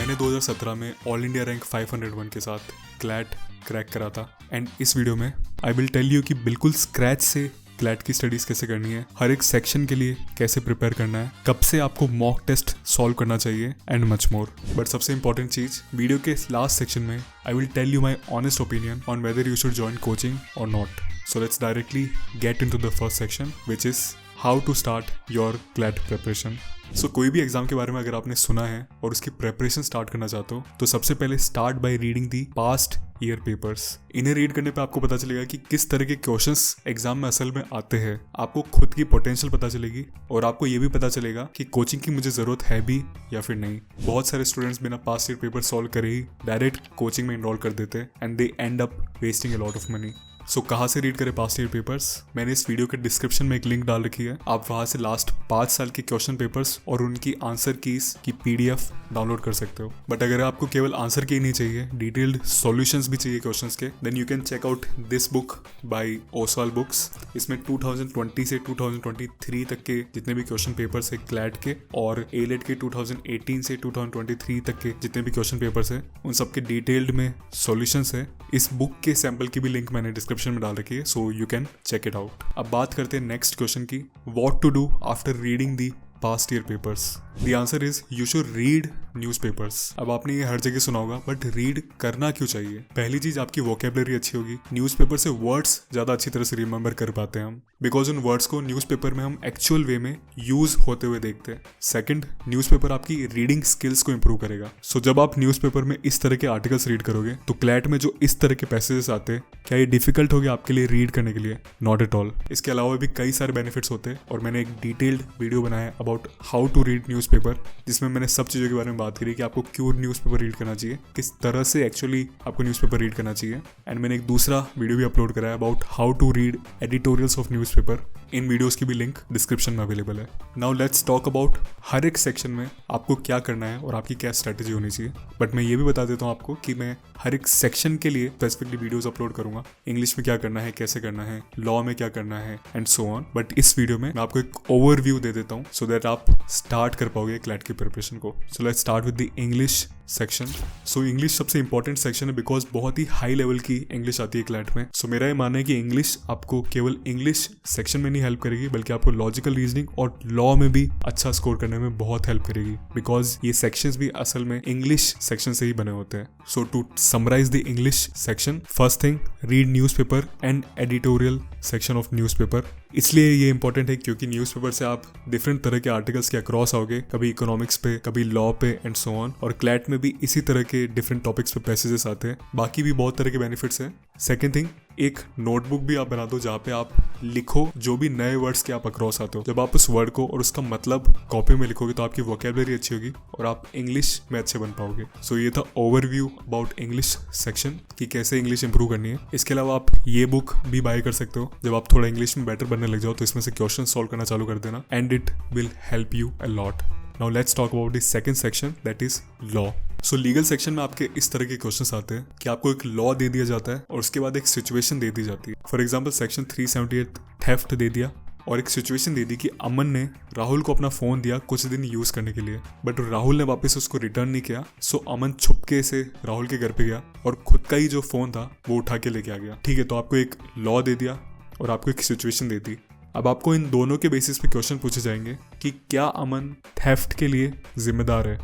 मैंने 2017 में all India rank 501 के साथ क्लैट क्रैक करा था एंड इस वीडियो में आई विल टेल यू कि बिल्कुल स्क्रैच से क्लैट की स्टडीज कैसे करनी है, हर एक सेक्शन के लिए कैसे प्रिपेयर करना है, कब से आपको मॉक टेस्ट सॉल्व करना चाहिए एंड मच मोर। बट सबसे इंपॉर्टेंट चीज, वीडियो के लास्ट सेक्शन में I will tell you my honest opinion on whether you should join coaching और not. So let's directly get into the first section, which is how to start your CLAT preparation. So कोई भी exam के बारे में अगर आपने सुना है और उसकी प्रेपरेशन स्टार्ट करना चाहते हो तो सबसे पहले start by reading the past year papers. इन्हें रीड करने पे आपको पता चलेगा कि किस तरह के क्वेश्चंस एग्जाम में असल में आते हैं, आपको खुद की पोटेंशियल पता चलेगी और आपको ये भी पता चलेगा कि कोचिंग की मुझे जरूरत है भी या फिर नहीं। बहुत सारे स्टूडेंट्स बिना पास्ट ईयर पेपर सॉल्व करे ही डायरेक्ट कोचिंग में इनरोल कर देते and they end up wasting a lot of money. So कहाँ से रीड करें पास्ट ईयर पेपर्स? मैंने इस वीडियो के डिस्क्रिप्शन में एक लिंक डाल रखी है, आप वहां से लास्ट 5 साल के क्वेश्चन पेपर्स और उनकी आंसर कीज की PDF डाउनलोड कर सकते हो। बट अगर आपको केवल आंसर की नहीं चाहिए, डिटेल्ड सॉल्यूशंस भी चाहिए क्वेश्चंस के, then you can check out this book by Oswal books. इसमें 2020 से 2023 तक के जितने भी क्वेश्चन पेपर्स है क्लैट के और A-लेट के 2018 से 2023 तक के जितने भी क्वेश्चन पेपर्स है उन सबके डिटेल्ड में सॉल्यूशंस है। इस बुक के सैंपल की भी लिंक मैंने डिस्क्रिप्शन में डाल रखी है, so you can check it out. अब बात करते हैं नेक्स्ट क्वेश्चन की, what to do after reading the past year papers. The answer is you should read newspapers. अब आपने ये हर जगह सुना होगा, बट रीड करना क्यों चाहिए? पहली चीज, आपकी वोकेबलरी अच्छी होगी। न्यूज़पेपर से वर्ड्स ज्यादा अच्छी तरह से रिमेंबर कर पाते हैं हम, बिकॉज उन वर्ड्स को न्यूज़पेपर में हम एक्चुअल वे में यूज होते हुए देखते हैं। सेकंड, न्यूज़पेपर आपकी रीडिंग स्किल्स को इंप्रूव करेगा। सो जब आप न्यूज़पेपर में इस तरह के आर्टिकल्स रीड करोगे तो क्लैट में जो इस तरह के पैसेजेस आते हैं, क्या ये डिफिकल्ट हो गया आपके लिए रीड करने के लिए? Not at all. इसके अलावा भी कई सारे बेनिफिट्स होते हैं और मैंने एक डिटेल्ड वीडियो बनाया है about how to read newspaper, जिसमें मैंने सब चीज़ों के बारे में बात करी कि आपको क्यों न्यूज़पेपर रीड करना चाहिए, किस तरह से एक्चुअली आपको न्यूज़पेपर रीड करना चाहिए। एंड मैंने एक दूसरा वीडियो भी अपलोड करा है about how to read editorials of newspaper. इन वीडियोस की भी लिंक डिस्क्रिप्शन में अवेलेबल है। नाउ लेट्स टॉक अबाउट हर एक सेक्शन में आपको क्या करना है और आपकी क्या स्ट्रेटेजी होनी चाहिए। बट मैं ये भी बता देता हूँ आपको कि मैं हर एक सेक्शन के लिए स्पेसिफिकली वीडियोस अपलोड करूंगा। इंग्लिश में क्या करना है, कैसे करना है, लॉ में क्या करना है एंड सो ऑन। बट इस वीडियो में मैं आपको एक ओवरव्यू दे देता हूँ सो दैट आप स्टार्ट कर पाओगे क्लैट की प्रिपरेशन को। So let's start with the English section. So English सबसे इंपॉर्टेंट सेक्शन है बिकॉज बहुत ही हाई लेवल की इंग्लिश आती है क्लैट में। सो मेरा ये मानना है कि इंग्लिश आपको केवल इंग्लिश सेक्शन में नहीं हेल्प करेगी, बल्कि आपको लॉजिकल रीजनिंग और लॉ में भी अच्छा स्कोर करने में बहुत हेल्प करेगी, बिकॉज ये सेक्शंस भी असल में इंग्लिश सेक्शन से ही बने होते हैं। So to summarise the English section, first thing, read newspaper and editorial section of newspaper. इसलिए ये इंपॉर्टेंट है क्योंकि न्यूज़पेपर से आप डिफरेंट तरह के आर्टिकल्स के अक्रॉस आओगे, कभी इकोनॉमिक्स पे, कभी लॉ पे एंड सो ऑन। और क्लैट में भी इसी तरह के डिफरेंट टॉपिक्स पे पैसेजेस आते हैं। बाकी भी बहुत तरह के बेनिफिट्स हैं। सेकंड थिंग, एक नोटबुक भी आप बना दो जहाँ पे आप लिखो जो भी नए वर्ड्स के आप अक्रॉस आते हो। जब आप उस वर्ड को और उसका मतलब कॉपी में लिखोगे तो आपकी वोकेबलरी अच्छी होगी और आप इंग्लिश में अच्छे बन पाओगे। सो ये था ओवरव्यू अबाउट इंग्लिश सेक्शन कि कैसे इंग्लिश इंप्रूव करनी है। इसके अलावा आप ये बुक भी बाय कर सकते हो। जब आप थोड़ा इंग्लिश में बेटर बनने लग जाओ तो इसमें से क्वेश्चन सॉल्व करना चालू कर देना and it will help you a lot. Now let's talk about the second section, that is law. So legal section में आपके इस तरह के क्वेश्चंस आते हैं कि आपको एक लॉ दे दिया जाता है और उसके बाद एक सिचुएशन दे दी जाती है। फॉर एग्जांपल सेक्शन 378 थेफ्ट दे दिया और एक सिचुएशन दे दी कि अमन ने राहुल को अपना फोन दिया कुछ दिन यूज करने के लिए, बट राहुल ने वापस उसको रिटर्न नहीं किया। सो अमन छुपके से राहुल के घर पे गया और खुद का ही जो फोन था वो उठा के लेके आ गया। ठीक है, तो आपको एक लॉ दे दिया और आपको एक सिचुएशन दे दी। अब आपको इन दोनों के बेसिस पे क्वेश्चन पूछे जाएंगे कि क्या अमन थेफ्ट के लिए जिम्मेदार है।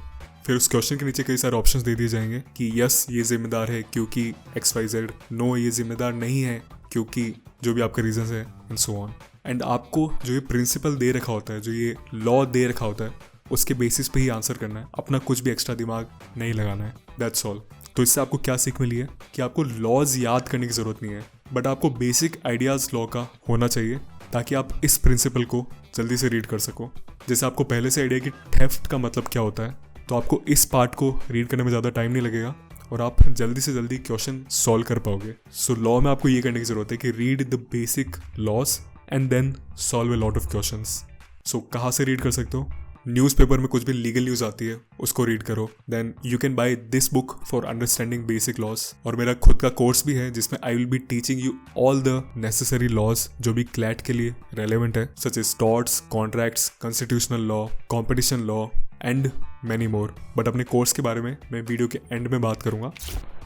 फिर उस क्वेश्चन के नीचे कई सारे ऑप्शंस दे दिए जाएंगे कि यस ये जिम्मेदार है क्योंकि XYZ, नो ये जिम्मेदार नहीं है क्योंकि जो भी आपका रीजंस है एंड सो ऑन। एंड आपको जो ये प्रिंसिपल दे रखा होता है, जो ये लॉ दे रखा होता है, उसके बेसिस पे ही आंसर करना है, अपना कुछ भी एक्स्ट्रा दिमाग नहीं लगाना है। That's all. तो इससे आपको क्या सीख मिली है कि आपको लॉज याद करने की जरूरत नहीं है, बट आपको बेसिक आइडियाज लॉ का होना चाहिए ताकि आप इस प्रिंसिपल को जल्दी से रीड कर सको। जैसे आपको पहले से आइडिया कि थेफ्ट का मतलब क्या होता है, तो आपको इस पार्ट को रीड करने में ज़्यादा टाइम नहीं लगेगा और आप जल्दी से जल्दी क्वेश्चन सॉल्व कर पाओगे। सो लॉ में आपको ये करने की जरूरत है कि read the basic laws and then solve a lot of questions. So कहाँ से रीड कर सकते हो? न्यूज़पेपर में कुछ भी लीगल न्यूज़ आती है उसको रीड करो। Then you can buy this book for understanding basic laws. और मेरा खुद का कोर्स भी है जिसमें I will be teaching you all the necessary laws जो भी क्लैट के लिए रेलेवेंट है, such as torts, contracts, constitutional law, competition law and many more, but अपने कोर्स के बारे में मैं वीडियो के एंड में बात करूंगा।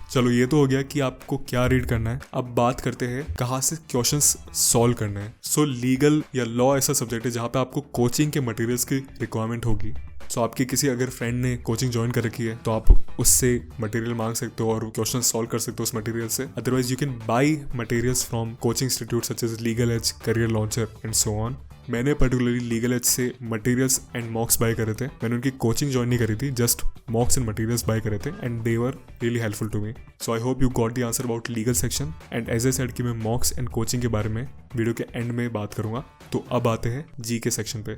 चलो ये तो हो गया कि आपको क्या रीड करना है। अब बात करते हैं कहाँ से क्वेश्चंस सॉल्व करने हैं। सो लीगल या लॉ ऐसा सब्जेक्ट है जहाँ पे आपको कोचिंग के मटेरियल्स की रिक्वायरमेंट होगी। सो आपके किसी अगर फ्रेंड ने कोचिंग ज्वाइन कर रखी है तो आप उससे मटेरियल मांग सकते हो और क्वेश्चन सॉल्व कर सकते हो उस मटेरियल से। Otherwise you can buy materials from coaching institute such as Legal Edge, career launcher and so on. मैंने पर्टिकुलरली लीगल एज से मटेरियल्स एंड मॉक्स बाय करे थे। मैंने उनकी कोचिंग ज्वाइन नहीं करी थी, just mocks and materials buy करे थे and they were really helpful to me. So I hope you got the answer about legal section. And as I said कि मैं मॉक्स एंड कोचिंग के बारे में वीडियो के एंड में बात करूंगा। तो अब आते हैं जीके सेक्शन पे।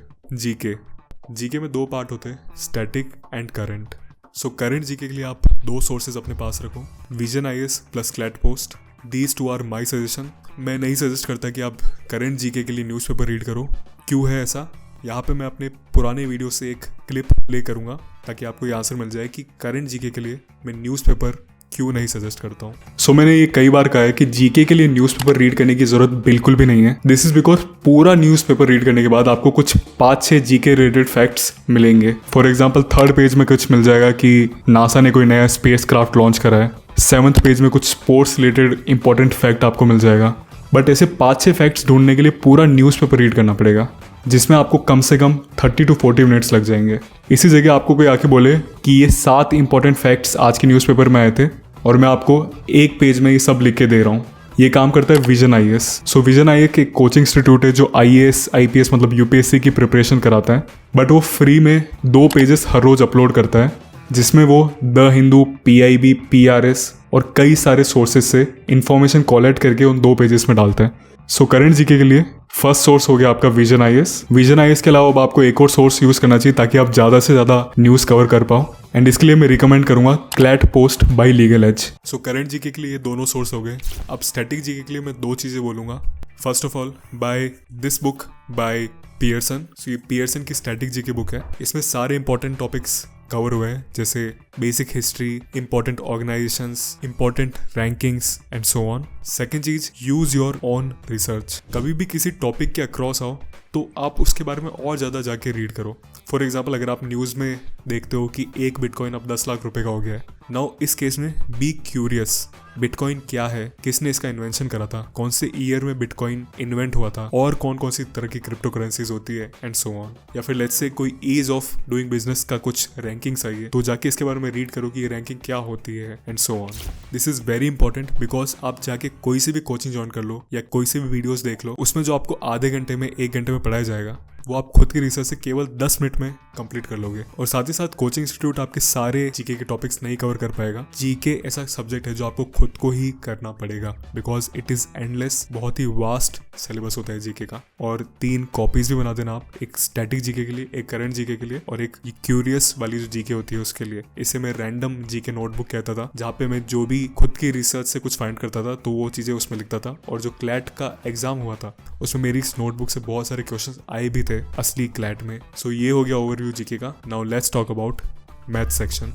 जीके में 2 पार्ट होते हैं, static and current. So current GK के लिए आप 2 सोर्सेज अपने पास रखो, Vision IAS plus CLAT Post. These 2 are my suggestion. मैं नहीं सजेस्ट करता कि आप करंट जीके के लिए न्यूज़पेपर रीड करो। क्यों है ऐसा? यहाँ पे मैं अपने पुराने वीडियो से एक क्लिप प्ले करूँगा ताकि आपको ये आंसर मिल जाए कि करंट जीके के लिए मैं न्यूज़पेपर क्यों नहीं सजेस्ट करता हूँ। सो मैंने ये कई बार कहा है कि जीके के लिए न्यूज़पेपर रीड करने की जरूरत बिल्कुल भी नहीं है। दिस इज बिकॉज पूरा न्यूज़पेपर रीड करने के बाद आपको कुछ 5-6 जीके रिलेटेड फैक्ट्स मिलेंगे। फॉर एग्जाम्पल 3rd पेज में कुछ मिल जाएगा कि नासा ने कोई नया स्पेस क्राफ्ट लॉन्च करा है। 7th पेज में कुछ स्पोर्ट्स रिलेटेड इंपॉर्टेंट फैक्ट आपको मिल जाएगा। बट ऐसे 5-6 फैक्ट्स ढूंढने के लिए पूरा न्यूज़पेपर रीड करना पड़ेगा, जिसमें आपको कम से कम 30 to 40 मिनट्स लग जाएंगे। इसी जगह आपको कोई आके बोले कि ये 7 इंपॉर्टेंट फैक्ट्स आज के न्यूज़पेपर में आए थे और मैं आपको 1 पेज में ये सब लिख के दे रहा हूँ। ये काम करता है vision IAS. So vision IAS एक कोचिंग इंस्टीट्यूट है जो आईएएस आईपीएस मतलब यूपीएससी की प्रिपरेशन कराता है। बट वो फ्री में 2 पेजेस हर रोज अपलोड करता है, जिसमें वो द हिंदू, पीआईबी, पीआरएस और कई सारे सोर्सेज से इंफॉर्मेशन कलेक्ट करके उन 2 पेजेस में डालता है। सो करंट जीके के लिए फर्स्ट सोर्स हो गया आपका विजन आईएएस। विजन आईएएस के अलावा अब आपको एक और सोर्स यूज करना चाहिए ताकि आप ज़्यादा से ज़्यादा न्यूज़ कवर कर पाओ। एंड इसके लिए मैं रिकमेंड करूंगा CLAT Post by Legal Edge. So current GK के लिए ये दोनों सोर्स हो गए। अब स्टैटिक जीके के लिए मैं 2 चीज़ें बोलूँगा। First of all buy this book by Pearson. So ये पियर्सन की स्टैटिक जीके बुक है। इसमें सारे इंपॉर्टेंट टॉपिक्स कवर हुए हैं, जैसे basic history, important organisations, important rankings and so on. Second चीज, यूज योर ओन रिसर्च। कभी भी किसी टॉपिक के अक्रॉस आओ तो आप उसके बारे में और ज़्यादा जाके रीड करो। फॉर एग्जाम्पल अगर आप न्यूज़ में देखते हो कि एक बिटकॉइन अब 10 लाख रुपए का हो गया है, नाउ इस केस में बी क्यूरियस, बिटकॉइन क्या है, किसने इसका इन्वेंशन करा था, कौन से ईयर में बिटकॉइन इन्वेंट हुआ था और कौन कौन सी तरह की क्रिप्टो करेंसीज होती है एंड सो ऑन। या फिर लेट्स से कोई ईज ऑफ डूइंग बिजनेस का कुछ रैंकिंग्स आई है तो जाके इसके बारे में रीड करो कि ये रैंकिंग क्या होती है and so on. This is very important because आप जाके कोई सी भी कोचिंग ज्वाइन कर लो या कोई सी भी वीडियोस देख लो, उसमें जो आपको आधे घंटे में 1 घंटे में पढ़ाया जाएगा वो आप खुद की रिसर्च से केवल 10 मिनट में कंप्लीट कर लोगे। और साथ ही साथ कोचिंग इंस्टीट्यूट आपके सारे जीके के टॉपिक्स नहीं कवर कर पाएगा। जीके ऐसा सब्जेक्ट है जो आपको खुद को ही करना पड़ेगा बिकॉज इट इज एंडलेस। बहुत ही वास्ट सिलेबस होता है जीके का। और 3 कॉपीज भी बना देना आप, एक स्टैटिक जीके के लिए, एक करंट जीके के लिए और एक क्यूरियस वाली जो जीके होती है उसके लिए। इसे मैं रैंडम जीके नोटबुक कहता था, जहाँ पे मैं जो भी खुद की रिसर्च से कुछ फाइंड करता था तो वो चीजें उसमें लिखता था। और जो क्लैट का एग्जाम हुआ था उसमें मेरी इस नोटबुक से बहुत सारे क्वेश्चन आए भी थे असली क्लैट में। सो ये हो गया ओवरव्यू जीके का। Now let's talk about math section.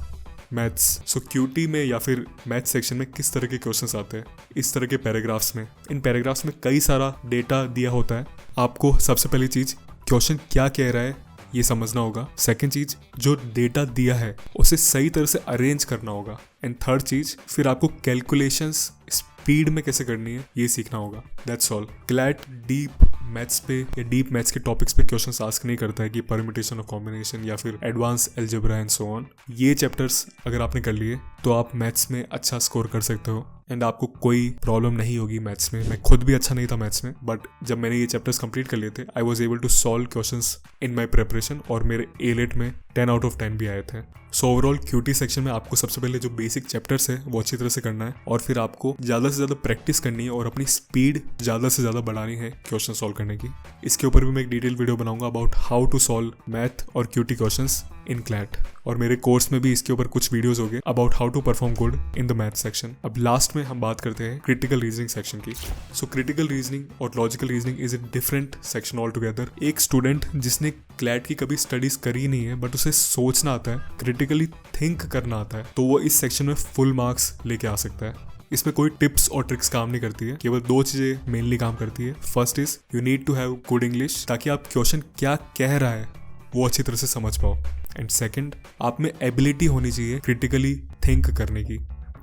Maths, so QT में या फिर मैथ सेक्शन में किस तरह के क्वेश्चंस आते हैं? इस तरह के पैराग्राफ्स में। इन पैराग्राफ्स में कई सारा डेटा दिया होता है। आपको सबसे पहली चीज क्वेश्चन क्या कह रहा है ये समझना होगा। सेकंड चीज, जो डेटा दिया है उसे सही तरह से अरेंज करना होगा। एंड थर्ड चीज, फिर आपको कैलकुलेशंस स्पीड में कैसे करनी है ये सीखना होगा। That's all. CLAT deep maths पे या डीप मैथ्स के टॉपिक्स पे क्वेश्चंस आस्क नहीं करता है कि परम्यूटेशन और कॉम्बिनेशन या फिर advance algebra and so on. ये चैप्टर्स अगर आपने कर लिए तो आप मैथ्स में अच्छा स्कोर कर सकते हो एंड आपको कोई प्रॉब्लम नहीं होगी मैथ्स में। मैं खुद भी अच्छा नहीं था मैथ्स में, बट जब मैंने ये चैप्टर्स कंप्लीट कर लिए थे I was able to solve questions in my preparation और मेरे A-Lit में 10 out of 10 भी आए थे। सो ओवरऑल क्यूटी सेक्शन में आपको सबसे पहले जो बेसिक चैप्टर्स है वो अच्छी तरह से करना है और फिर आपको ज़्यादा से ज़्यादा प्रैक्टिस करनी है और अपनी स्पीड ज़्यादा से ज़्यादा बढ़ानी है क्वेश्चन सॉल्व करने की। इसके ऊपर भी मैं एक डिटेल वीडियो बनाऊंगा about how to solve math और क्यूटी क्वेश्चंस इन क्लैट। और मेरे कोर्स में भी इसके ऊपर कुछ वीडियोस हो गए about how to perform good in the math section. अब लास्ट में हम बात करते हैं क्रिटिकल रीजनिंग सेक्शन की। सो क्रिटिकल रीजनिंग और logical reasoning is a different section all together. एक स्टूडेंट जिसने क्लैट की कभी स्टडीज करी नहीं है बट उसे सोचना आता है, क्रिटिकली थिंक करना आता है, तो वो इस सेक्शन में फुल मार्क्स लेके आ सकता है। इसमें कोई टिप्स और ट्रिक्स काम नहीं करती है, केवल 2 चीजें मेनली काम करती है। First is you need to have good English ताकि आप क्वेश्चन क्या कह रहा है वो अच्छी तरह से समझ पाओ। एंड सेकंड, आप में एबिलिटी होनी चाहिए क्रिटिकली थिंक करने की।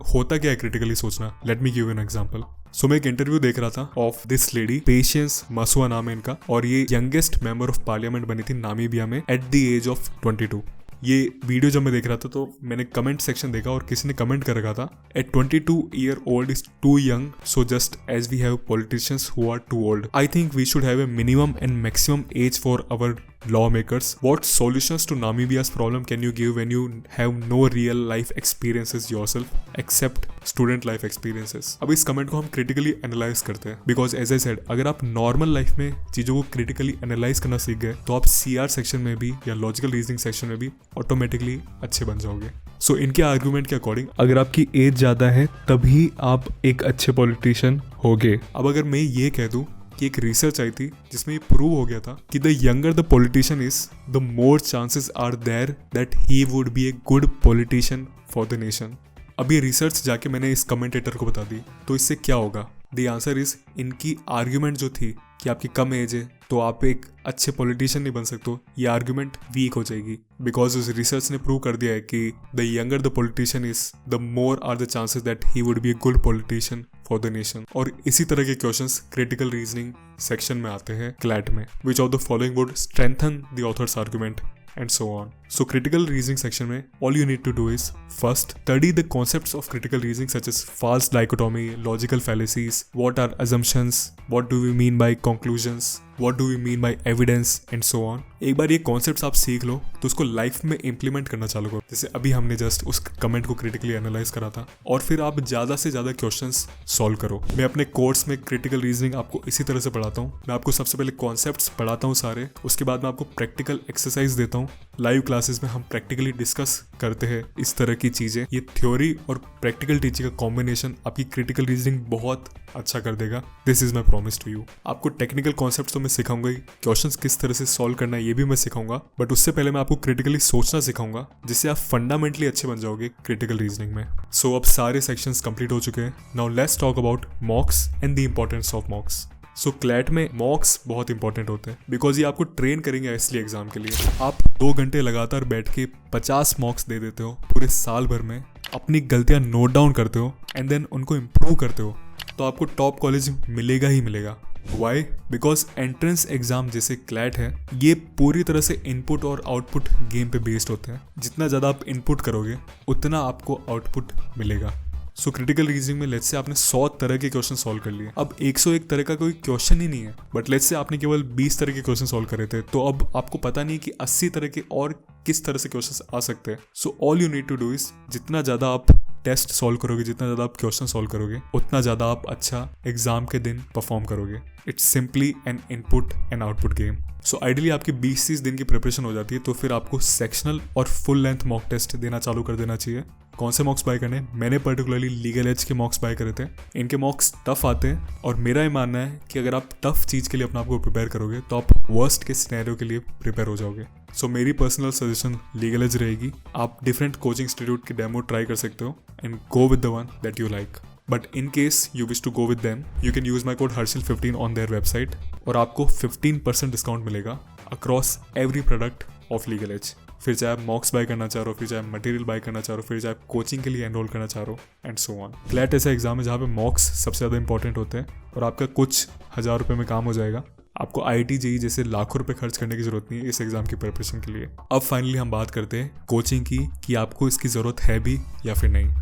होता क्या है क्रिटिकली सोचना? Let me give an example. So मैं एक इंटरव्यू देख रहा था ऑफ दिस लेडी, पेशेंस मसुआ नाम है इनका, और ये यंगेस्ट मेंबर ऑफ पार्लियामेंट बनी थी नामीबिया में एट द एज ऑफ 22। ये वीडियो जब मैं देख रहा था तो मैंने कमेंट सेक्शन देखा और किसी ने कमेंट कर रखा था, at 22 year old is too young, so just as we have politicians who are too old, I think we should have a minimum and maximum age for our lawmakers. What solutions to Namibia's problem can you give when you have no real life experiences yourself except student life experiences? अब इस comment को हम critically analyse करते हैं, because as I said, अगर आप normal life में चीजों को क्रिटिकली एनालाइज करना सीख गए तो आप CR सेक्शन में भी या लॉजिकल रीजनिंग सेक्शन में भी ऑटोमेटिकली अच्छे बन जाओगे। सो इनके आर्गुमेंट के अकॉर्डिंग अगर आपकी एज ज्यादा है तभी आप एक अच्छे पॉलिटिशियन होगे। अब अगर मैं ये कह दूं कि एक रिसर्च आई थी जिसमें ये प्रूव हो गया था कि the younger the politician is, the more chances are there that he would be a good politician for the nation. अब ये रिसर्च जाके मैंने इस कमेंटेटर को बता दी, तो इससे क्या होगा? द आंसर इज, इनकी आर्ग्यूमेंट जो थी कि आपकी कम एज है तो आप एक अच्छे पॉलिटिशियन नहीं बन सकते, ये आर्ग्यूमेंट वीक हो जाएगी, बिकॉज उस रिसर्च ने प्रूव कर दिया है कि the younger the politician is, the more are the chances that he would be a good politician for the nation. और इसी तरह के क्वेश्चंस क्रिटिकल रीजनिंग सेक्शन में आते हैं क्लैट में, which of the following would strengthen the author's argument and so on. So critical reasoning section में all you need to do is first study the concepts of critical reasoning such as false dichotomy, logical fallacies, what are assumptions, what do we mean by conclusions, what do we mean by evidence and so on. एक बार ये concepts आप सीख लो तो उसको life में implement करना चालू करो, जैसे अभी हमने जस्ट उस कमेंट को क्रिटिकली एनालाइज करा था, और फिर आप ज़्यादा से ज़्यादा क्वेश्चंस सॉल्व करो। मैं अपने कोर्स में क्रिटिकल रीजनिंग आपको इसी तरह से पढ़ाता हूँ। मैं आपको सबसे पहले कॉन्सेप्ट्स पढ़ाता हूँ सारे, उसके बाद मैं आपको प्रैक्टिकल एक्सरसाइज देता हूँ। लाइव क्लासेस में हम प्रैक्टिकली डिस्कस करते हैं इस तरह की चीज़ें। ये थ्योरी और प्रैक्टिकल टीचिंग का कॉम्बिनेशन आपकी क्रिटिकल रीजनिंग बहुत अच्छा कर देगा। This is my promise to you. आपको टेक्निकल कॉन्सेप्ट्स तो मैं सिखाऊंगा ही, क्वेश्चंस किस तरह से सॉल्व करना है ये भी मैं सिखाऊंगा, बट उससे पहले मैं आपको क्रिटिकली सोचना सिखाऊंगा, जिससे आप फंडामेंटली अच्छे बन जाओगे क्रिटिकल रीजनिंग में। सो अब सारे सेक्शंस कंप्लीट हो चुके हैं। Now let's talk about मॉक्स and the importance of मॉक्स। So CLAT में मॉक्स बहुत इंपॉर्टेंट होते हैं, बिकॉज ये आपको ट्रेन करेंगे इसलिए एग्जाम के लिए। आप 2 घंटे लगातार बैठ के 50 मॉक्स दे देते हो पूरे साल भर में, अपनी गलतियां नोट डाउन करते हो एंड देन उनको इम्प्रूव करते हो, तो आपको टॉप कॉलेज मिलेगा ही मिलेगा। वाई? बिकॉज एंट्रेंस एग्जाम जैसे क्लैट है, ये पूरी तरह से इनपुट और आउटपुट गेम पे बेस्ड होते हैं। जितना ज़्यादा आप इनपुट करोगे उतना आपको आउटपुट मिलेगा। सो क्रिटिकल रीजनिंग में लेट्स से आपने 100 तरह के क्वेश्चन सॉल्व कर लिए, अब 101 तरह का कोई क्वेश्चन ही नहीं है, बट लेट्स से आपने केवल 20 तरह के क्वेश्चन सॉल्व करे थे, तो अब आपको पता नहीं कि 80 तरह के और किस तरह से क्वेश्चन आ सकते हैं। So all you need to do is, जितना ज़्यादा आप टेस्ट सॉल्व करोगे, जितना ज़्यादा आप क्वेश्चन सॉल्व करोगे, उतना ज़्यादा आप अच्छा एग्जाम के दिन परफॉर्म करोगे। It's simply N input and output game. So ideally आपकी 20-30 दिन की प्रिपरेशन हो जाती है, तो फिर आपको सेक्शनल और फुल लेंथ मॉक टेस्ट देना चालू कर देना चाहिए। कौन से मॉक्स बाय करने? मैंने पर्टिकुलरली लीगल एज के मॉक्स बाय करे थे। इनके मॉक्स टफ आते हैं, और मेरा ये मानना है कि अगर आप टफ चीज़ के लिए अपने आप को प्रिपेयर करोगे तो आप वर्स्ट के सिनेरियो के लिए प्रिपेयर हो जाओगे। सो मेरी पर्सनल सजेशन लीगल एज रहेगी। आप डिफरेंट कोचिंग इंस्टीट्यूट की डेमो ट्राई कर सकते हो and go with the one that you like. But in case you wish to go with them, you can use my code HARSHIL15 on their website, और आपको 15% discount मिलेगा across every product of Legal Edge. फिर चाहे आप मॉक्स bye करना चाह रहे हो, फिर चाहे मटेरियल बाय करना चाह रहे हो, फिर चाहे आप कोचिंग के लिए एनरोल करना चाह रहे हो, एंड सो ऑन। क्लैट ऐसा एग्जाम है जहाँ पे मॉक्स सबसे ज़्यादा इंपॉर्टेंट होते हैं, और आपका कुछ हज़ार रुपये में काम हो जाएगा। आपको IIT JEE जैसे लाखों रुपए खर्च करने की जरूरत नहीं है इस एग्जाम की प्रिपरेशन के लिए। अब फाइनली हम बात करते हैं कोचिंग की, कि आपको इसकी ज़रूरत है भी या फिर नहीं।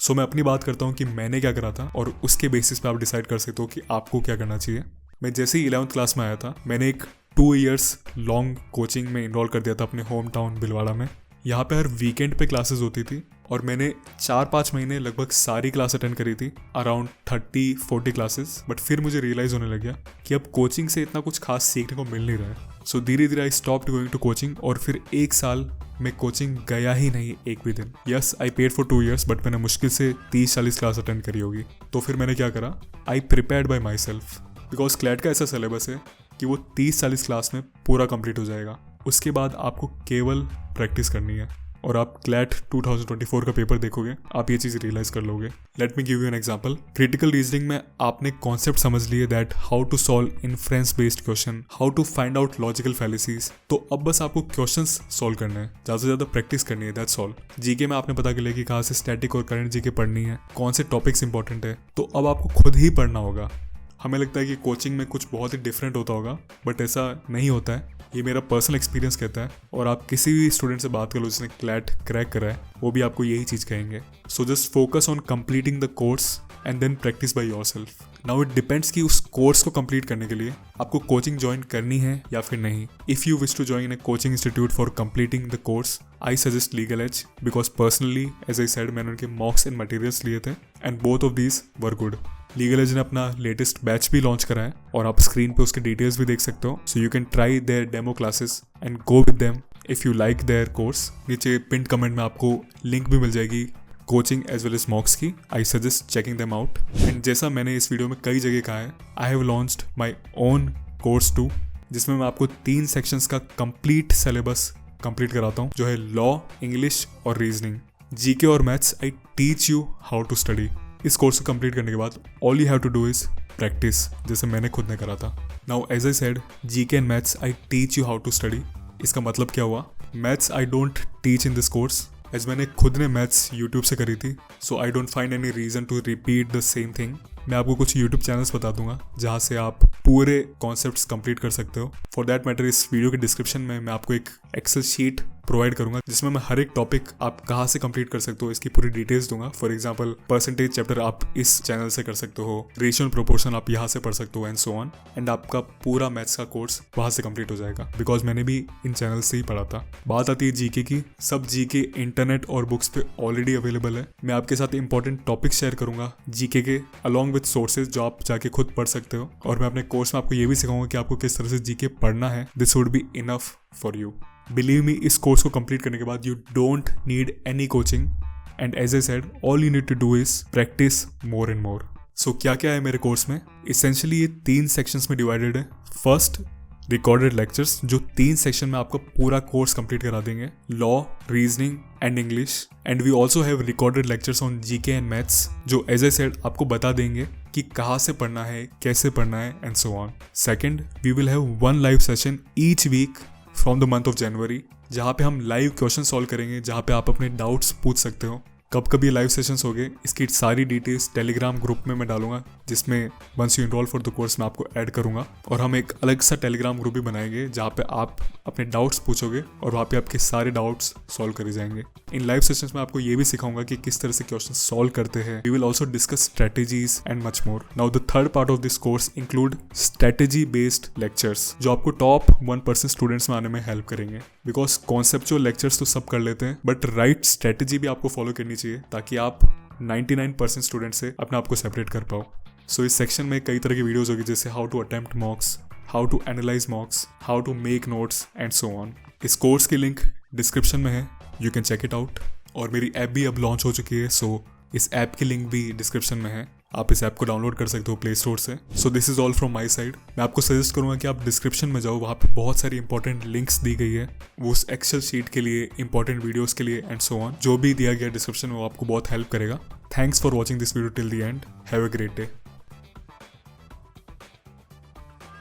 सो मैं अपनी बात करता हूँ कि मैंने क्या करा था, और उसके बेसिस पे आप डिसाइड कर सकते हो कि आपको क्या करना चाहिए। मैं जैसे ही 11th क्लास में आया था, मैंने एक 2 years लॉन्ग कोचिंग में इनरोल कर दिया था अपने होम टाउन भिलवाड़ा में। यहाँ पे हर वीकेंड पे क्लासेस होती थी, और मैंने 4-5 महीने लगभग सारी क्लास अटेंड करी थी, अराउंड 30-40 क्लासेस। बट फिर मुझे रियलाइज़ होने लग गया कि अब कोचिंग से इतना कुछ खास सीखने को मिल नहीं रहा है। सो धीरे धीरे I stopped going to coaching, और फिर 1 साल मैं कोचिंग गया ही नहीं एक भी दिन। Yes, I paid for 2 years, but मैंने मुश्किल से 30-40 क्लास अटेंड करी होगी। तो फिर मैंने क्या करा, आई prepared by my self, because CLAT का ऐसा सिलेबस है कि वो 30-40 क्लास में पूरा कंप्लीट हो जाएगा। उसके बाद आपको केवल प्रैक्टिस करनी है, और आप क्लैट 2024 का पेपर देखोगे, आप ये चीज़ रियलाइज कर लोगे। Let me give you an example. Critical reasoning में आपने कॉन्सेप्ट समझ लिए that how to solve inference based question, how to find out logical fallacies. तो अब बस आपको क्वेश्चंस सॉल्व करने हैं, ज़्यादा से ज़्यादा प्रैक्टिस करनी है, दैट्स ऑल। जीके में आपने पता कर लिया कि कहाँ से स्टैटिक और करंट जीके पढ़नी है, कौन से टॉपिक्स इंपॉर्टेंट है, तो अब आपको खुद ही पढ़ना होगा। हमें लगता है कि कोचिंग में कुछ बहुत ही डिफरेंट होता होगा, बट ऐसा नहीं होता है। ये मेरा पर्सनल एक्सपीरियंस कहता है, और आप किसी भी स्टूडेंट से बात कर लो जिसने क्लैट क्रैक करा है, वो भी आपको यही चीज़ कहेंगे। So just focus on completing the course and then practise by yourself. Now it depends कि उस कोर्स को कंप्लीट करने के लिए आपको कोचिंग ज्वाइन करनी है या फिर नहीं। If you wish to join a coaching institute for completing the course, I suggest Legal Edge, because personally as I said मैंने उनके मॉक्स एंड मटेरियल्स लिए थे and both of these were good. Legal Edge ने अपना latest batch भी launch करा है और आप स्क्रीन पे उसके डिटेल्स भी देख सकते हो। So you can try their demo classes and go with them if you like their course. नीचे पिंड कमेंट में आपको लिंक भी मिल जाएगी coaching as well as mocks की। I suggest checking them out. And जैसा मैंने इस वीडियो में कई जगह कहा है, I have launched my own course too, जिसमें मैं आपको 3 सेक्शंस का कंप्लीट सिलेबस कंप्लीट कराता हूँ, जो है लॉ, इंग्लिश और रीजनिंग। जीके और maths I teach you how to study. इस कोर्स को कंप्लीट करने के बाद all you have to do is practice, जैसे मैंने खुद ने करा था। Now as I said, GK and maths I teach you how to study. इसका मतलब क्या हुआ? Maths I don't teach in this course, as मैंने खुद ने मैथ्स यूट्यूब से करी थी, सो I don't find any reason to repeat the same thing. मैं आपको कुछ यूट्यूब चैनल्स बता दूंगा जहाँ से आप पूरे कॉन्सेप्ट्स कंप्लीट कर सकते हो। फॉर दैट मैटर इस वीडियो के डिस्क्रिप्शन में मैं आपको एक एक्सेल शीट प्रोवाइड करूंगा, जिसमें मैं हर एक टॉपिक आप कहाँ से कंप्लीट कर सकते हो इसकी पूरी डिटेल्स दूंगा। फॉर एग्जांपल परसेंटेज चैप्टर आप इस चैनल से कर सकते हो, रेशियो एंड प्रोपोर्शन आप यहाँ से पढ़ सकते हो एंड सो ऑन। एंड आपका पूरा मैथ्स का कोर्स वहाँ से कंप्लीट हो जाएगा, बिकॉज मैंने भी इन चैनल से ही पढ़ा था। बात आती है जीके की। सब जीके इंटरनेट और बुक्स पे ऑलरेडी अवेलेबल है। मैं आपके साथ इंपॉर्टेंट टॉपिक्स शेयर करूंगा जीके के, अलॉन्ग विद सोर्सेज जो आप जाके खुद पढ़ सकते हो। और मैं अपने कोर्स में आपको ये भी सिखाऊंगा कि आपको किस तरह से जीके पढ़ना है। This would be enough for you. Believe me, इस कोर्स को कंप्लीट करने के बाद you don't need any coaching, and as I said all you need to do is practise more and more. So क्या क्या है मेरे कोर्स में? इसेंशियली ये 3 सेक्शंस में डिवाइडेड है। फर्स्ट, रिकॉर्डेड लेक्चर्स, जो 3 सेक्शन में आपको पूरा कोर्स कंप्लीट करा देंगे, law, reasoning and English. And we also have recorded lectures on GK and maths, जो एज आई सेड आपको बता देंगे कि कहाँ से पढ़ना है, कैसे पढ़ना है and so on. Second, we will have 1 live session each week from the month of January, जहाँ पे हम लाइव क्वेश्चन सॉल्व करेंगे, जहाँ पे आप अपने डाउट्स पूछ सकते हो। कब कब ये लाइव सेशंस हो गए, इसकी सारी डिटेल्स टेलीग्राम ग्रुप में मैं डालूंगा, जिसमें once you enrol for the course मैं आपको ऐड करूंगा। और हम एक अलग सा टेलीग्राम ग्रुप भी बनाएंगे जहाँ पे आप अपने डाउट्स पूछोगे और वहाँ पे आपके सारे डाउट्स सॉल्व करे जाएंगे। इन लाइव सेशंस में आपको ये भी सिखाऊंगा कि किस तरह से क्वेश्चन सॉल्व करते हैं। We will also discuss strategies and much more. Now the third part of this course include strategy based lectures, जो आपको टॉप 1% स्टूडेंट्स में आने में हेल्प करेंगे। बिकॉज कॉन्सेप्चुअल लेक्चर्स तो सब कर लेते हैं, बट राइट स्ट्रेटेजी भी आपको फॉलो करनी चाहिए, ताकि आप 99% स्टूडेंट से अपने आप को सेपरेट कर पाओ। सो इस सेक्शन में कई तरह की वीडियोस होगी, जैसे how to attempt mocks, how to analyse mocks, how to make notes and so on. इस कोर्स की लिंक डिस्क्रिप्शन में है, you can check it out. और मेरी ऐप भी अब लॉन्च हो चुकी है, सो इस ऐप की लिंक भी डिस्क्रिप्शन में है। आप इस ऐप को डाउनलोड कर सकते हो प्ले स्टोर से। So this is all from my side. मैं आपको सजेस्ट करूंगा कि आप डिस्क्रिप्शन में जाओ, वहाँ पे बहुत सारी इंपॉर्टेंट लिंक्स दी गई है, वो उस एक्सेल शीट के लिए, इंपॉर्टेंट वीडियोस के लिए एंड सो ऑन। जो भी दिया गया डिस्क्रिप्शन में वो आपको बहुत हेल्प करेगा। Thanks for watching this video till the end. Have a great day.